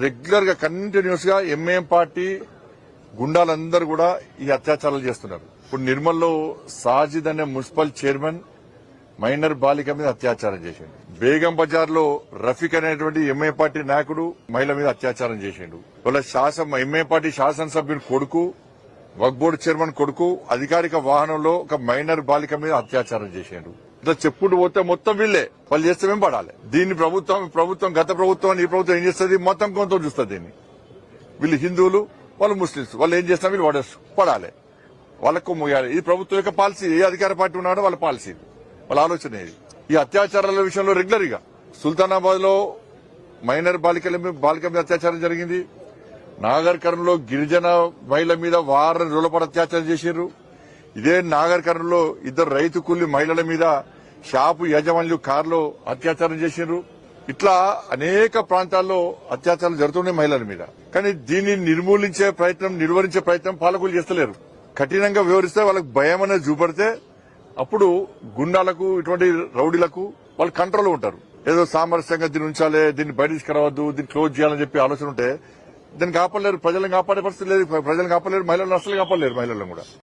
Regular గా continuous గా MIM party గుండాలందరూ కూడా ఈ అత్యాచారాలు చేస్తున్నారు. ఇప్పుడు నిర్మల్లో సాజిద్ అనే మున్సిపల్ చైర్మన్ మైనర్ బాలిక మీద అత్యాచారం చేసిండు. బేగం బజార్ లో రఫీక్ అనేటువంటి ఎంఐ పార్టీ నాయకుడు మహిళ మీద అత్యాచారం చేసిండు. వాళ్ళ ఎంఐ పార్టీ శాసనసభ్యుని కొడుకు వక్ఫ్ బోర్డు చైర్మన్ కొడుకు అధికారిక వాహనంలో ఒక మైనర్ బాలిక మీద అత్యాచారం చేసిండు. ఇట్లా చెప్పుకుంటూ పోతే మొత్తం వీళ్లే వాళ్ళు చేస్తే మేము పడాలి. దీన్ని ప్రభుత్వం గత ప్రభుత్వం ఈ ప్రభుత్వం ఏం చేస్తుంది, మొత్తం కొంత చూస్తుంది. దీన్ని వీళ్ళు హిందువులు, వాళ్ళు ముస్లింస్, వాళ్ళు ఏం చేస్తున్నా వీళ్ళు పడాలి, వాళ్ళకు ముయ్యాలి. ఇది ప్రభుత్వం యొక్క పాలసీ. ఏ అధికార పార్టీ ఉన్నాడో వాళ్ళ పాలసీ, వాళ్ళ ఆలోచన ఇది. ఈ అత్యాచారాల విషయంలో రెగ్యులర్ గా సుల్తానాబాద్ లో మైనర్ బాలిక మీద అత్యాచారం జరిగింది. నాగర్ కర్నూలులో గిరిజన మహిళ మీద వారం రోజుల పాటు అత్యాచారం చేశారు. ఇదే నాగర్ కర్నూలులో ఇద్దరు రైతు కూలీ మహిళల మీద షాపు యజమానులు కారులో అత్యాచారం చేశారు. ఇట్లా అనేక ప్రాంతాల్లో అత్యాచారాలు జరుగుతున్నాయి మహిళల మీద. కానీ దీన్ని నిర్వహించే ప్రయత్నం పాలకులు చేస్తలేరు. కఠినంగా వివరిస్తే వాళ్ళకి భయం అనేది చూపడితే అప్పుడు గుండాలకు, ఇటువంటి రౌడీలకు వాళ్ళు కంట్రోల్ ఉంటారు. ఏదో సామరస్యంగా దీన్ని ఉంచాలి, దీన్ని బయట తీసుకురావద్దు, దీన్ని క్లోజ్ చేయాలని చెప్పి ఆలోచన ఉంటే దీన్ని కాపాడలేరు. ప్రజలను కాపాడే పరిస్థితి లేదు. ప్రజలను కాపాడలేరు, మహిళలను అసలు కాపాడలేరు. మహిళలను కూడా